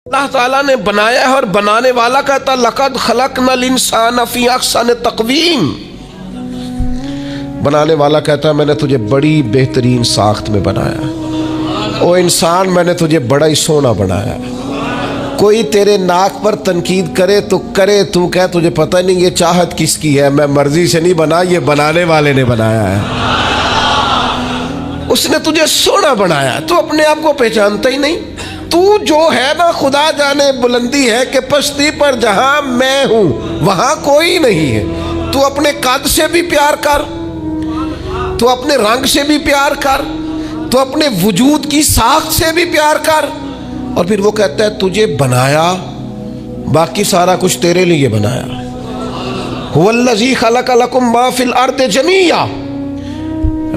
اللہ تعالیٰ نے بنایا ہے اور بنانے والا کہتا لقد خلقنا الانسان فی احسن تقویم. بنانے والا کہتا ہے میں نے تجھے بڑی بہترین ساخت میں بنایا. او انسان میں نے تجھے بڑا ہی سونا بنایا. کوئی تیرے ناک پر تنقید کرے تو کرے، تو کہہ تجھے پتہ نہیں یہ چاہت کس کی ہے، میں مرضی سے نہیں بنا، یہ بنانے والے نے بنایا ہے. اس نے تجھے سونا بنایا، تو اپنے آپ کو پہچانتا ہی نہیں. تو جو ہے نا خدا جانے بلندی ہے کہ پشتی پر جہاں میں ہوں وہاں کوئی نہیں ہے. تو اپنے قد سے بھی پیار کر، تو اپنے رنگ سے بھی پیار کر، تو اپنے وجود کی ساخت سے بھی پیار کر. اور پھر وہ کہتا ہے تجھے بنایا، باقی سارا کچھ تیرے لیے بنایا. هو الذی خلق لکم ما فی الارض جمیعا.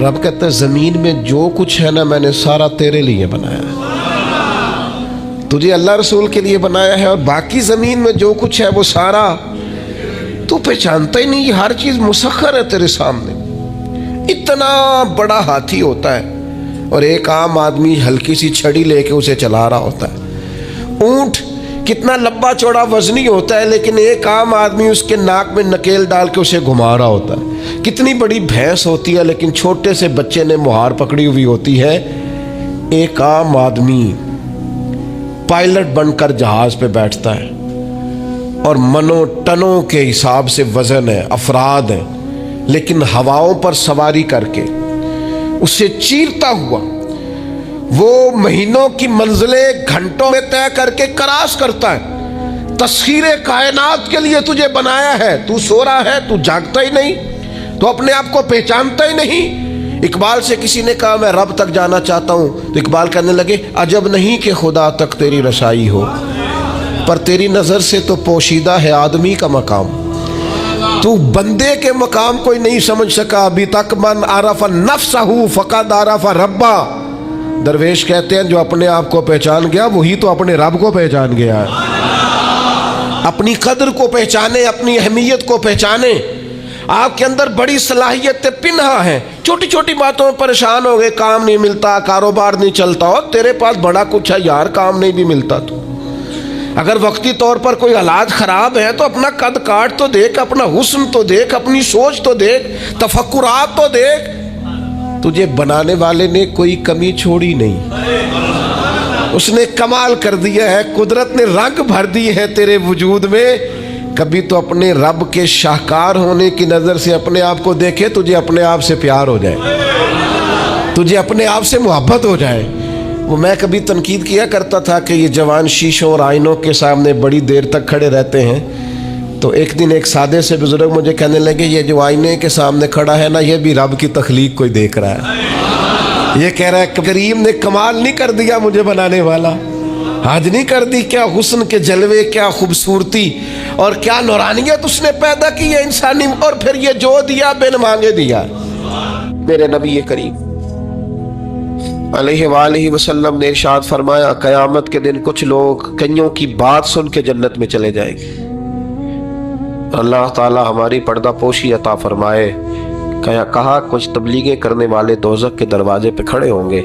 رب کہتا ہے زمین میں جو کچھ ہے نا میں نے سارا تیرے لیے بنایا ہے. تجھے اللہ رسول کے لیے بنایا ہے، اور باقی زمین میں جو کچھ ہے وہ سارا تو پہچانتا ہی نہیں. یہ ہر چیز مسخر ہے تیرے سامنے. اتنا بڑا ہاتھی ہوتا ہے اور ایک عام آدمی ہلکی سی چھڑی لے کے اسے چلا رہا ہوتا ہے. اونٹ کتنا لمبا چوڑا وزنی ہوتا ہے لیکن ایک عام آدمی اس کے ناک میں نکیل ڈال کے اسے گھما رہا ہوتا ہے. کتنی بڑی بھینس ہوتی ہے لیکن چھوٹے سے بچے نے مہار پکڑی ہوئی ہوتی ہے. ایک عام آدمی پائلٹ بن کر جہاز پہ بیٹھتا ہے اور منوں ٹنوں کے حساب سے وزن ہے، افراد ہیں، لیکن ہواؤں پر سواری کر کے اسے چیرتا ہوا وہ مہینوں کی منزلیں گھنٹوں میں طے کر کے کراس کرتا ہے. تسخیر کائنات کے لیے تجھے بنایا ہے، تو سو رہا ہے، تو جاگتا ہی نہیں، تو اپنے آپ کو پہچانتا ہی نہیں. اقبال سے کسی نے کہا میں رب تک جانا چاہتا ہوں، تو اقبال کہنے لگے عجب نہیں کہ خدا تک تیری رسائی ہو، پر تیری نظر سے تو پوشیدہ ہے آدمی کا مقام. تو بندے کے مقام کوئی نہیں سمجھ سکا ابھی تک. من عرف نفسہ فقد عرف ربا. درویش کہتے ہیں جو اپنے آپ کو پہچان گیا وہی تو اپنے رب کو پہچان گیا ہے. اپنی قدر کو پہچانے، اپنی اہمیت کو پہچانے. آپ کے اندر بڑی صلاحیتیں پنہا ہیں. چھوٹی چھوٹی باتوں میں پریشان ہو گئے، کام نہیں ملتا، کاروبار نہیں چلتا، اور تیرے پاس بڑا کچھ ہے یار، کام نہیں بھی ملتا. تو اگر وقتی طور پر کوئی حالات خراب ہے تو اپنا قد کاٹ تو دیکھ، اپنا حسن تو دیکھ، اپنی سوچ تو دیکھ، تفکرات تو دیکھ. تجھے بنانے والے نے کوئی کمی چھوڑی نہیں. اس نے کمال کر دیا ہے، قدرت نے رنگ بھر دی ہے تیرے وجود میں. کبھی تو اپنے رب کے شاہکار ہونے کی نظر سے اپنے آپ کو دیکھے، تجھے اپنے آپ سے پیار ہو جائے، تجھے اپنے آپ سے محبت ہو جائے. وہ میں کبھی تنقید کیا کرتا تھا کہ یہ جوان شیشوں اور آئینوں کے سامنے بڑی دیر تک کھڑے رہتے ہیں. تو ایک دن ایک سادے سے بزرگ مجھے کہنے لگے یہ جو آئینے کے سامنے کھڑا ہے نا یہ بھی رب کی تخلیق کوئی دیکھ رہا ہے. یہ کہہ رہا ہے کریم نے کمال نہیں کر دیا مجھے بنانے والا، حج نہیں کر دی. کیا حسن کے جلوے، کیا خوبصورتی اور کیا نورانیت اس نے پیدا کی ہے انسانی. اور پھر یہ جو دیا بن مانگے دیا. میرے نبی کریم علیہ وآلہ وسلم نے ارشاد فرمایا قیامت کے دن کچھ لوگ کئیوں کی بات سن کے جنت میں چلے جائیں گے. اللہ تعالی ہماری پردہ پوشی عطا فرمائے. کہا کچھ تبلیغیں کرنے والے دوزخ کے دروازے پہ کھڑے ہوں گے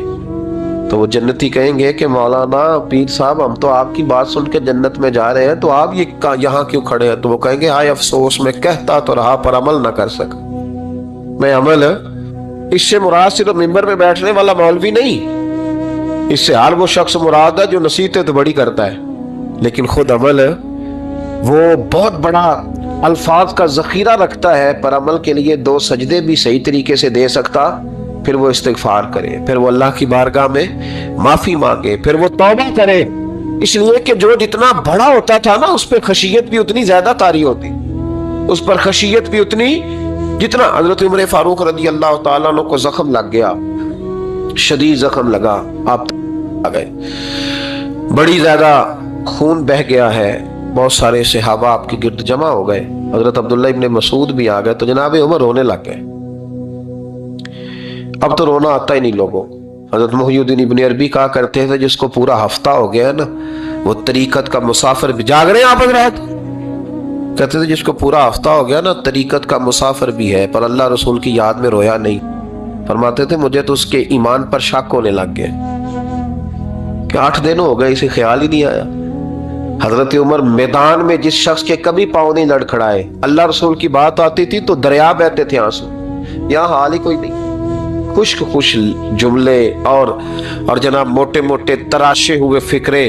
تو وہ جنتی کہیں گے کہ مولانا پیر صاحب ہم تو آپ کی بات سن کے جنت میں جا رہے ہیں، تو آپ یہ یہاں کیوں کھڑے ہیں؟ تو وہ کہیں گے ہائے افسوس میں کہتا تو رہا پر عمل نہ کر سکا. میں عمل اس سے مراد صرف ممبر میں بیٹھنے والا مولوی نہیں، اس سے ہر وہ شخص مراد ہے جو نصیحتیں تو بڑی کرتا ہے لیکن خود عمل وہ بہت بڑا الفاظ کا ذخیرہ رکھتا ہے، پر عمل کے لیے 2 سجدے بھی صحیح طریقے سے دے سکتا. پھر وہ استغفار کرے، پھر وہ اللہ کی بارگاہ میں معافی مانگے، پھر وہ توبہ کرے. اس لیے کہ جو جتنا بڑا ہوتا تھا نا اس پہ خشیت بھی اتنی زیادہ طاری ہوتی، اس پر خشیت بھی اتنی جتنا. حضرت عمر فاروق رضی اللہ تعالیٰ عنہ کو زخم لگ گیا، شدید زخم لگا، آپ آ گئے، بڑی زیادہ خون بہ گیا ہے. بہت سارے صحابہ آپ کے گرد جمع ہو گئے، حضرت عبداللہ ابن مسعود بھی آ گئے. تو جناب عمر رونے لگ گئے. اب تو رونا آتا ہی نہیں لوگوں. حضرت محی الدین ابن عربی کہا کرتے تھے جس کو پورا ہفتہ ہو گیا ہے نا وہ طریقت کا مسافر بھی. جاگ رہے ہیں آپ حضرات؟ کہتے تھے جس کو پورا ہفتہ ہو گیا نا طریقت کا مسافر بھی ہے پر اللہ رسول کی یاد میں رویا نہیں. فرماتے تھے مجھے تو اس کے ایمان پر شک ہونے لگ گیا کہ 8 دن ہو گئے اسے خیال ہی نہیں آیا حضرت عمر میدان میں جس شخص کے کبھی پاؤں نہیں لڑکھڑائے، اللہ رسول کی بات آتی تھی تو دریا بہتے تھے آنسو، یہاں حال ہی کوئی نہیں، خشک خوش جملے اور جناب موٹے موٹے تراشے ہوئے فکرے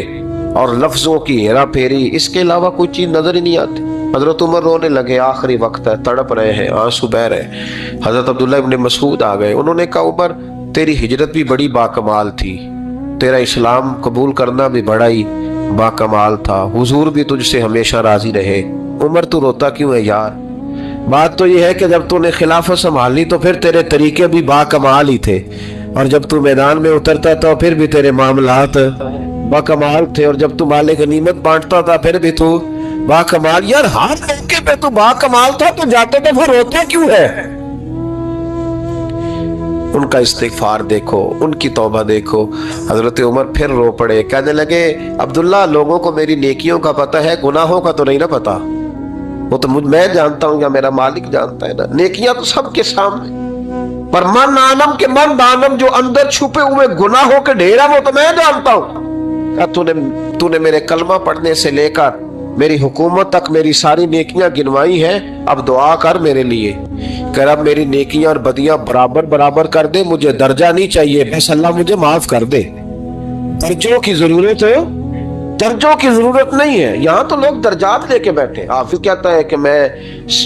اور لفظوں کی ہیرا پھیری، اس کے علاوہ کوئی چیز نظر ہی نہیں آتی۔ حضرت عمر رونے لگے، آخری وقت ہے، تڑپ رہے ہیں، آنسو بہ رہے ہیں۔ حضرت عبداللہ ابن مسعود آ گئے، انہوں نے کہا عمر تیری ہجرت بھی بڑی باکمال تھی، تیرا اسلام قبول کرنا بھی بڑا ہی باکمال تھا، حضور بھی تجھ سے ہمیشہ راضی رہے۔ عمر تو روتا کیوں ہے یار؟ بات تو یہ ہے کہ جب تو نے خلافت سنبھالی تو پھر تیرے طریقے بھی باکمال ہی تھے، اور جب تو میدان میں اترتا تو پھر بھی تیرے معاملات باکمال تھے، اور جب تو مال غنیمت بانٹتا تھا پھر بھی تو باکمال۔ یار ہر موقع پہ تو باکمال تھا تو جاتے تو پھر روتے کیوں ہے؟ ان کا استغفار دیکھو، ان کی توبہ دیکھو۔ حضرت عمر پھر رو پڑے، کہنے لگے عبداللہ لوگوں کو میری نیکیوں کا پتہ ہے، گناہوں کا تو نہیں نا پتہ، وہ تو میں جانتا ہوں یا میرا مالک جانتا ہے نا، نیکیاں تو سب کے سامنے، پر من عالم کے من دانم جو اندر چھپے ہوئے گناہوں کے ڈھیر ہے وہ تو میں جانتا ہوں۔ تو نے میرے کلمہ پڑھنے سے لے کر میری حکومت تک میری ساری نیکیاں گنوائی ہیں، اب دعا کر میرے لیے کہ رب میری نیکیاں اور بدیاں برابر برابر کر دے، مجھے درجہ نہیں چاہیے، بس اللہ مجھے معاف کر دے۔ درجوں کی ضرورت ہے، درجوں کی ضرورت نہیں ہے، یہاں تو لوگ درجات لے کے بیٹھے۔ حافظ کہتا ہے کہ میں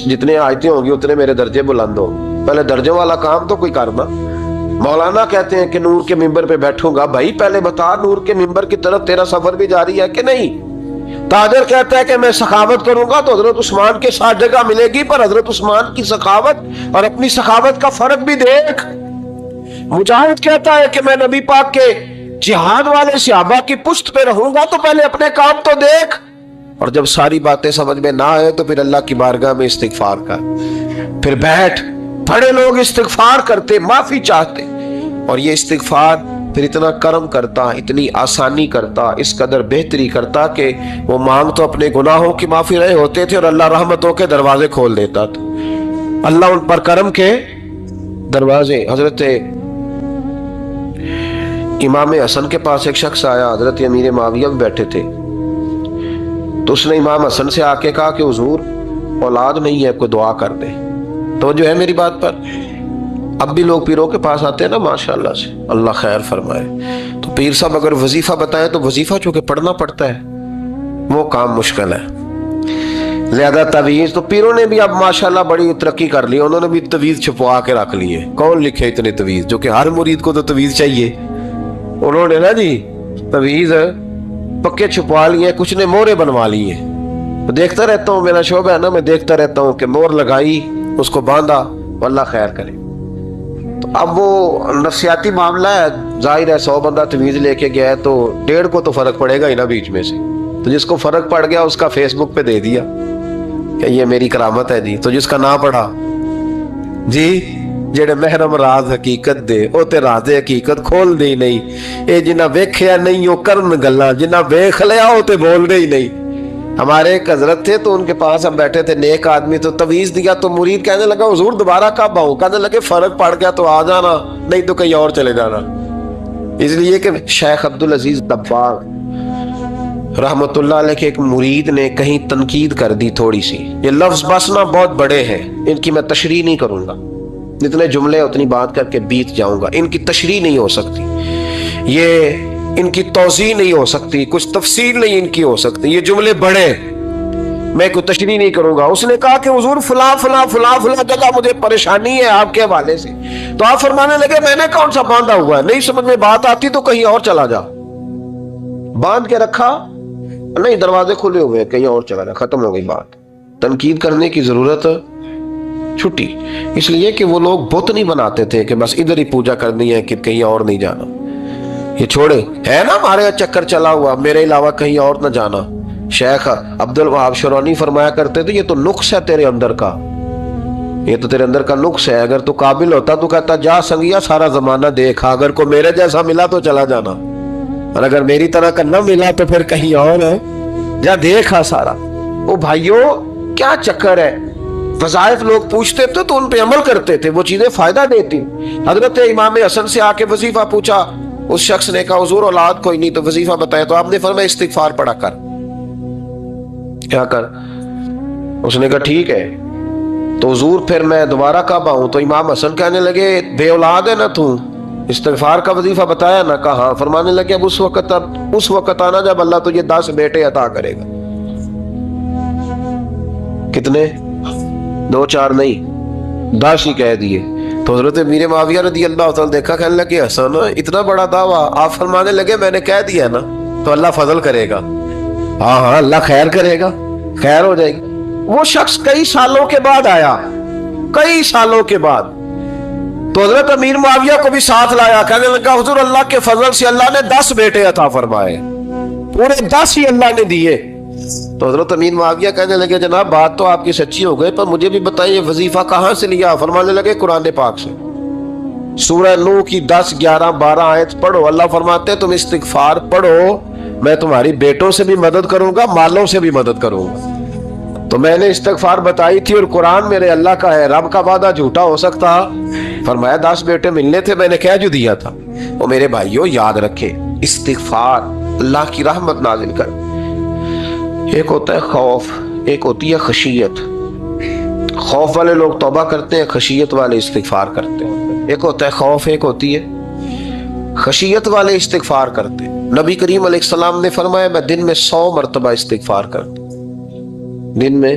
جتنے آیتیں ہوں گی اتنے میرے درجے بلند ہوں، پہلے درجوں والا کام تو کوئی کرنا۔ مولانا کہتے ہیں کہ نور کے ممبر پہ بیٹھوں گا، بھائی پہلے بتا نور کے ممبر کی طرف تیرا سفر بھی جاری ہے کہ نہیں؟ تاجر کہتا ہے کہ میں سخاوت کروں گا تو حضرت عثمان کے ساتھ جگہ ملے گی، پر حضرت عثمان کی سخاوت اور اپنی سخاوت کا فرق بھی دیکھ۔ مجاہد کہتا ہے کہ میں نبی پاک کے جہاد والے صحابہ کی پشت پہ رہوں گا تو پہلے اپنے کام تو دیکھ، اور جب ساری باتیں سمجھ میں نہ آئے تو پھر اللہ کی بارگاہ میں استغفار کر، پھر بیٹھ۔ بڑے لوگ استغفار کرتے، معافی چاہتے، اور یہ استغفار پھر اتنا کرم کرتا، اتنی آسانی کرتا، اس قدر بہتری کرتا کہ وہ مانگ تو اپنے گناہوں کی معافی رہے ہوتے تھے اور اللہ رحمتوں کے دروازے کھول دیتا تھا، اللہ ان پر کرم کے دروازے۔ حضرت امام حسن کے پاس ایک شخص آیا، حضرت امیر معاویہ بھی بیٹھے تھے، تو اس نے امام حسن سے آ کے کہا کہ حضور اولاد نہیں ہے، کوئی دعا کر دے۔ توجہ ہے میری بات پر؟ اب بھی لوگ پیروں کے پاس آتے ہیں نا، ماشاءاللہ سے، اللہ خیر فرمائے، تو پیر صاحب اگر وظیفہ بتائیں تو وظیفہ چونکہ پڑھنا پڑتا ہے وہ کام مشکل ہے، زیادہ تعویذ تو پیروں نے بھی اب ماشاءاللہ بڑی ترقی کر لی، انہوں نے بھی تعویذ چھپوا کے رکھ لیے، کون لکھے اتنے تعویذ، جو کہ ہر مرید کو تو تعویذ چاہیے، انہوں نے نا جی تعویذ پکے چھپوا لیے، کچھ نے مورے بنوا لیے۔ دیکھتا رہتا ہوں، میرا شعبہ ہے نا، میں دیکھتا رہتا ہوں کہ مور لگائی، اس کو باندھا، اللہ خیر کرے۔ تو اب وہ نفسیاتی معاملہ ہے، ظاہر ہے 100 بندہ تعویذ لے کے گیا ہے تو 1.5 کو تو فرق پڑے گا ہی نا بیچ میں سے، تو جس کو فرق پڑ گیا اس کا فیس بک پہ دے دیا کہ یہ میری کرامت ہے جی، تو جس کا نہ پڑھا جی جڑے محرم راز حقیقت دے او تے راز حقیقت کھول دے ہی نہیں، اے جنہ ویکھیا نہیں او کرن گلاں، جنہ ویکھ لیا او تے بول دے ہی نہیں۔ ہمارے ایک حضرت تھے تو ان کے پاس ہم بیٹھے تھے، نیک آدمی، تو تعویذ دیا تو مرید کہنے لگا حضور دوبارہ کب آؤں؟ کہنے لگے فرق پڑ گیا تو آ جانا، نہیں تو کہیں اور چلے جانا۔ اس لیے کہ شیخ عبدالعزیز دباغ رحمت اللہ علیہ کے ایک مرید نے کہیں تنقید کر دی تھوڑی سی، یہ لفظ بس نہ بہت بڑے ہیں، ان کی میں تشریح نہیں کروں گا، جتنے جملے اتنی بات کر کے بیت جاؤں گا، ان کی تشریح نہیں ہو سکتی، یہ ان کی توضیح نہیں ہو سکتی، کچھ تفصیل نہیں ان کی ہو سکتی، یہ جملے بڑے، میں کوئی تشریح نہیں کروں گا۔ اس نے کہا کہ حضور فلاں فلاں فلاں فلاں جگہ مجھے پریشانی ہے آپ کے حوالے سے، تو آپ فرمانے لگے میں نے کون سا باندھا ہوا ہے، نہیں سمجھ میں بات آتی تو کہیں اور چلا جا، باندھ کے رکھا نہیں، دروازے کھلے ہوئے کہیں اور چلا جا، ختم ہو گئی بات۔ تنقید کرنے کی ضرورت چھٹی، اس لیے کہ وہ لوگ بت نہیں بناتے تھے کہ بس ادھر ہی پوجا کرنی ہے کہ کہیں اور نہیں جانا، یہ چھوڑے ہے نا ہمارے چکر چلا ہوا، میرے علاوہ کہیں اور نہ جانا۔ شیخ عبد الوہاب شرونی فرمایا کرتے تھے یہ تو نقص ہے تیرے اندر کا، یہ تو تیرے اندر کا نقص ہے، اگر تو قابل ہوتا تو کہتا جا سنگیا سارا زمانہ دیکھا، اگر کوئی میرے جیسا ملا تو چلا جانا، اور اگر میری طرح کا نہ ملا تو پھر کہیں اور ہے، جا دیکھا سارا۔ او بھائیو کیا چکر ہے، وظائف لوگ پوچھتے تھے تو ان پہ عمل کرتے تھے، وہ چیزیں فائدہ دیتی۔ حضرت امام حسن سے آ کے وظیفہ پوچھا، اس شخص نے کہا حضور اولاد کوئی نہیں تو وظیفہ بتائے، تو آپ نے فرمایا استغفار پڑھا کر، کیا کر؟ اس نے کہا ٹھیک ہے. تو حضور پھر میں دوبارہ کب آؤں؟ تو امام حسن کہنے لگے بے اولاد ہے نا تو، استغفار کا وظیفہ بتایا نا؟ کہا ہاں. فرمانے لگے اب اس وقت آنا جب اللہ تجھے 10 بیٹے عطا کرے گا. کتنے؟ 2 4 نہیں، 10 ہی کہہ دیے. تو حضرت امیر معاویہ رضی اللہ تعالیٰ دیکھا، کہنے لگے حسن اتنا بڑا دعویٰ؟ آپ فرمانے لگے میں نے کہہ دیا نا تو اللہ فضل کرے گا. ہاں ہاں اللہ خیر کرے گا، خیر ہو جائے گی. وہ شخص کئی سالوں کے بعد آیا، کئی سالوں کے بعد. تو حضرت امیر معاویہ کو بھی ساتھ لایا، کہنے لگا حضور اللہ کے فضل سے اللہ نے 10 بیٹے عطا فرمائے، پورے 10 ہی اللہ نے دیے. تو حضرت امیر معاویہ کہنے لگے جناب بات تو آپ کی سچی ہو گئی، پر مجھے بھی بتائیے وظیفہ کہاں سے لیا؟ فرمانے لگے قرآن پاک سے، سورہ نوح کی 10 11 12 آیت پڑھو. اللہ فرماتے تم استغفار پڑھو، میں تمہاری بیٹوں سے بھی مدد کروں گا، مالوں سے بھی مدد کروں گا. تو میں نے استغفار بتائی تھی اور قرآن میرے اللہ کا ہے، رب کا وعدہ جھوٹا ہو سکتا؟ فرمایا 10 بیٹے ملنے تھے، میں نے کہہ جو دیا تھا. وہ میرے بھائیوں یاد رکھے استغفار اللہ کی رحمت نازل کر. ایک ہوتا ہے خوف، ایک ہوتی ہے خشیت. خوف والے لوگ توبہ کرتے ہیں، خشیت والے استغفار کرتے ہیں. ایک ہوتا ہے خوف، ایک ہوتی ہے خشیت والے استغفار کرتے ہیں. نبی کریم علیہ السلام نے فرمایا میں دن میں 100 مرتبہ استغفار کرتا ہوں، دن میں.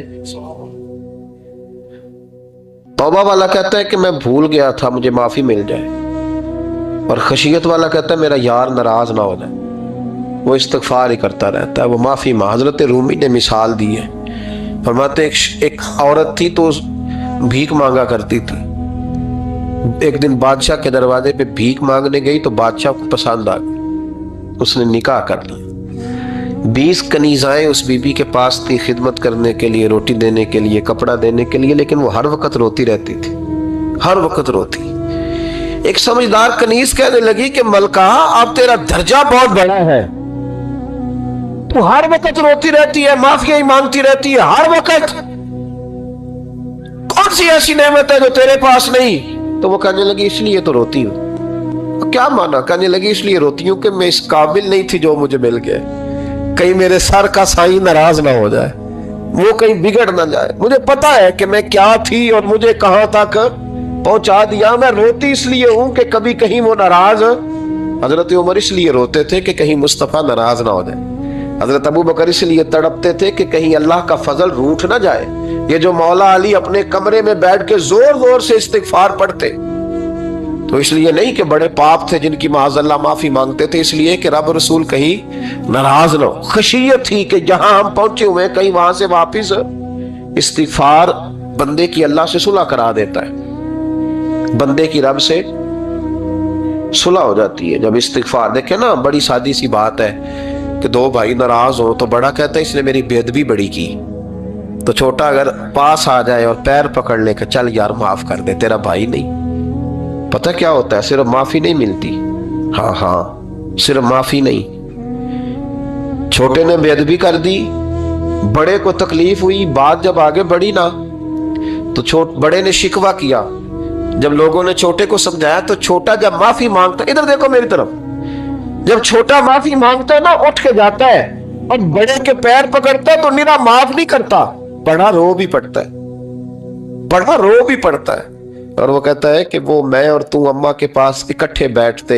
توبہ والا کہتا ہے کہ میں بھول گیا تھا مجھے معافی مل جائے، اور خشیت والا کہتا ہے میرا یار ناراض نہ ہو جائے، وہ استغفار ہی کرتا رہتا ہے، وہ معافی ماں. حضرت رومی نے مثال دی ہے، فرماتے ایک عورت تھی تو بھیک مانگا کرتی تھی. ایک دن بادشاہ کے دروازے پہ بھیک مانگنے گئی تو بادشاہ کو پسند آ گئی، اس نے نکاح کر لیا. 20 کنیزائیں اس بی بی کے پاس تھی خدمت کرنے کے لیے، روٹی دینے کے لیے، کپڑا دینے کے لیے، لیکن وہ ہر وقت روتی رہتی تھی، ہر وقت روتی. ایک سمجھدار کنیز کہنے لگی کہ ملکہ اب تیرا درجہ بہت بڑا ہے، تو ہر وقت روتی رہتی ہے، معافیاں ہی مانگتی رہتی ہے ہر وقت، کون سی ایسی نعمت ہے جو تیرے پاس نہیں؟ تو وہ کہنے لگی اس لیے تو روتی ہوں. کیا مانا؟ کہنے لگی اس لیے روتی ہوں کہ میں اس قابل نہیں تھی جو مجھے مل گئے، کہیں میرے سر کا سائیں ناراض نہ ہو جائے، وہ کہیں بگڑ نہ جائے. مجھے پتا ہے کہ میں کیا تھی اور مجھے کہاں تک پہنچا دیا. میں روتی اس لیے ہوں کہ کبھی کہیں وہ ناراض. حضرت عمر اس لیے روتے تھے کہ کہیں مصطفیٰ ناراض نہ ہو جائے. حضرت ابو بکر اس لیے تڑپتے تھے کہ کہیں اللہ کا فضل روٹھ نہ جائے. یہ جو مولا علی اپنے کمرے میں بیٹھ کے زور زور سے استغفار پڑھتے تو اس لیے نہیں کہ بڑے پاپ تھے جن کی معاذ اللہ معافی مانگتے تھے، اس لیے کہ رب رسول کہیں ناراض نہ ہو. خشیت تھی کہ جہاں ہم پہنچے ہوئے کہیں وہاں سے واپس. استغفار بندے کی اللہ سے صلح کرا دیتا ہے، بندے کی رب سے صلح ہو جاتی ہے جب استغفار. دیکھیں نا بڑی سادی سی بات ہے کہ 2 بھائی ناراض ہو تو بڑا کہتا ہے اس نے میری بے ادبی بڑی کی، تو چھوٹا اگر پاس آ جائے اور پیر پکڑ لے کہ چل یار معاف کر دے، تیرا بھائی نہیں. پتہ کیا ہوتا ہے؟ صرف معافی نہیں ملتی، ہاں صرف معافی نہیں. چھوٹے نے بے ادبی کر دی، بڑے کو تکلیف ہوئی، بات جب آگے بڑھی نا تو بڑے نے شکوہ کیا. جب لوگوں نے چھوٹے کو سمجھایا تو چھوٹا جب معافی مانگتا، ادھر دیکھو میری طرف، جب چھوٹا معافی مانگتا ہے نا اٹھ کے جاتا ہے اور بڑے کے پیر پکڑتا ہے تو میرا معاف نہیں کرتا، بڑا رو بھی پڑتا ہے، بڑا رو بھی پڑتا ہے. اور وہ کہتا ہے کہ وہ میں اور تو اماں کے پاس اکٹھے بیٹھتے،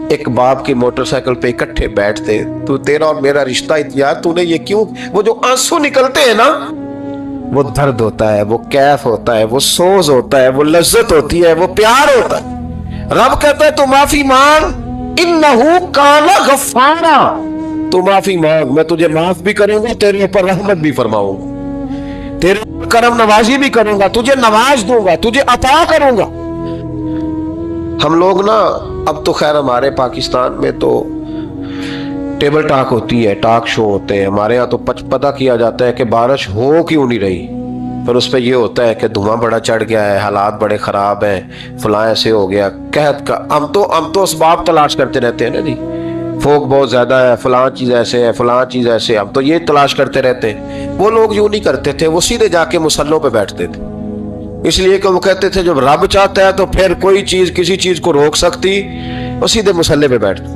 ایک باپ کی موٹر سائیکل پہ اکٹھے بیٹھتے، تو تیرا اور میرا رشتہ یار تو نے یہ کیوں؟ وہ جو آنسو نکلتے ہیں نا وہ درد ہوتا ہے، وہ کیف ہوتا ہے، وہ سوز ہوتا ہے، وہ لذت ہوتی ہے، وہ پیار ہوتا ہے. رب کہتا ہے تو معافی مانگ، انہو کان غفارا، تو معافی مانگ، میں تجھے معاف بھی کروں گا، تیرے اوپر رحمت بھی فرماؤں گا، تیرے کرم نوازی بھی کروں گا، تجھے نواز دوں گا، تجھے عطا کروں گا. ہم لوگ نا اب تو خیر ہمارے پاکستان میں تو ٹیبل ٹاک ہوتی ہے، ٹاک شو ہوتے ہیں. ہمارے ہاں تو پتہ کیا جاتا ہے کہ بارش ہو کیوں نہیں رہی، پھر اس پہ یہ ہوتا ہے کہ دھواں بڑا چڑھ گیا ہے، حالات بڑے خراب ہیں، فلاں ایسے ہو گیا، قحط کا. ہم تو اسباب تلاش کرتے رہتے ہیں نا جی، فوق بہت زیادہ ہے، فلاں چیز ایسے ہے، فلاں چیز ایسے، ہم تو یہ تلاش کرتے رہتے ہیں. وہ لوگ یوں نہیں کرتے تھے، وہ سیدھے جا کے مصلوں پہ بیٹھتے تھے، اس لیے کہ وہ کہتے تھے جب رب چاہتا ہے تو پھر کوئی چیز کسی چیز کو روک سکتی، وہ سیدھے مصلے پہ بیٹھتے.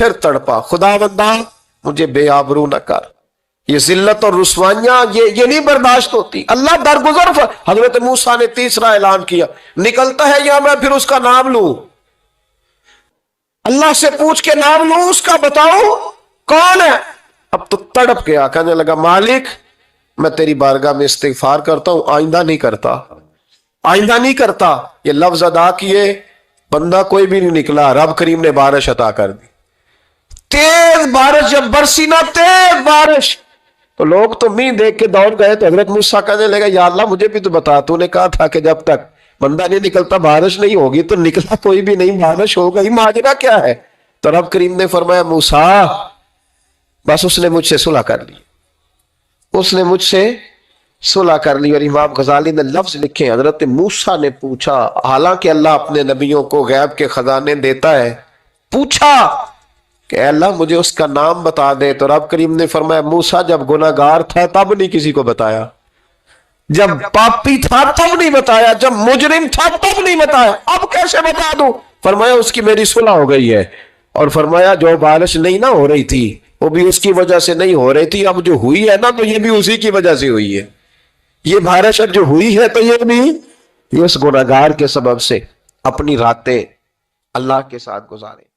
پھر تڑپا، خدا بندہ مجھے بے آبرو نہ کر، یہ ذلت اور رسوائیاں یہ نہیں برداشت ہوتی۔ اللہ درگزر حضرت موسیٰ نے تیسرا اعلان کیا، نکلتا ہے یا میں پھر اس کا نام لوں؟ اللہ سے پوچھ کے نام لوں اس کا، بتاؤ کون ہے؟ اب تو تڑپ گیا، کہنے لگا مالک میں تیری بارگاہ میں استغفار کرتا ہوں، آئندہ نہیں کرتا، آئندہ نہیں کرتا۔ یہ لفظ ادا کیے، بندہ کوئی بھی نہیں نکلا، رب کریم نے بارش عطا کر دی، تیز بارش جب برسی نا، تیز بارش، تو لوگ تو می دیکھ کے دوڑ گئے۔ تو حضرت موسیٰ کہنے لگا یا اللہ مجھے بھی تو بتا، تو نے کہا تھا کہ جب تک بندہ نہیں نکلتا بارش نہیں ہوگی، تو نکلا کوئی بھی نہیں، بارش ہو گئی، ماجرا کیا ہے؟ تو رب کریم نے فرمایا موسیٰ بس اس نے مجھ سے صلح کر لی، اس نے مجھ سے صلح کر لی۔ اور امام غزالی نے لفظ لکھے، حضرت موسیٰ نے پوچھا، حالانکہ اللہ اپنے نبیوں کو غیب کے خزانے دیتا ہے، پوچھا کہ اے اللہ مجھے اس کا نام بتا دے۔ تو رب کریم نے فرمایا موسیٰ جب گناہ گار تھا تب نہیں کسی کو بتایا، جب پاپی تھا تب نہیں بتایا، جب مجرم تھا تب نہیں بتایا، اب کیسے بتا دوں؟ فرمایا اس کی میری صلح ہو گئی ہے، اور فرمایا جو بارش نہیں نہ ہو رہی تھی وہ بھی اس کی وجہ سے نہیں ہو رہی تھی، اب جو ہوئی ہے نا تو یہ بھی اسی کی وجہ سے ہوئی ہے، یہ بارش جو ہوئی ہے تو یہ بھی یہ اس گناہگار کے سبب سے۔ اپنی راتیں اللہ کے ساتھ گزارے۔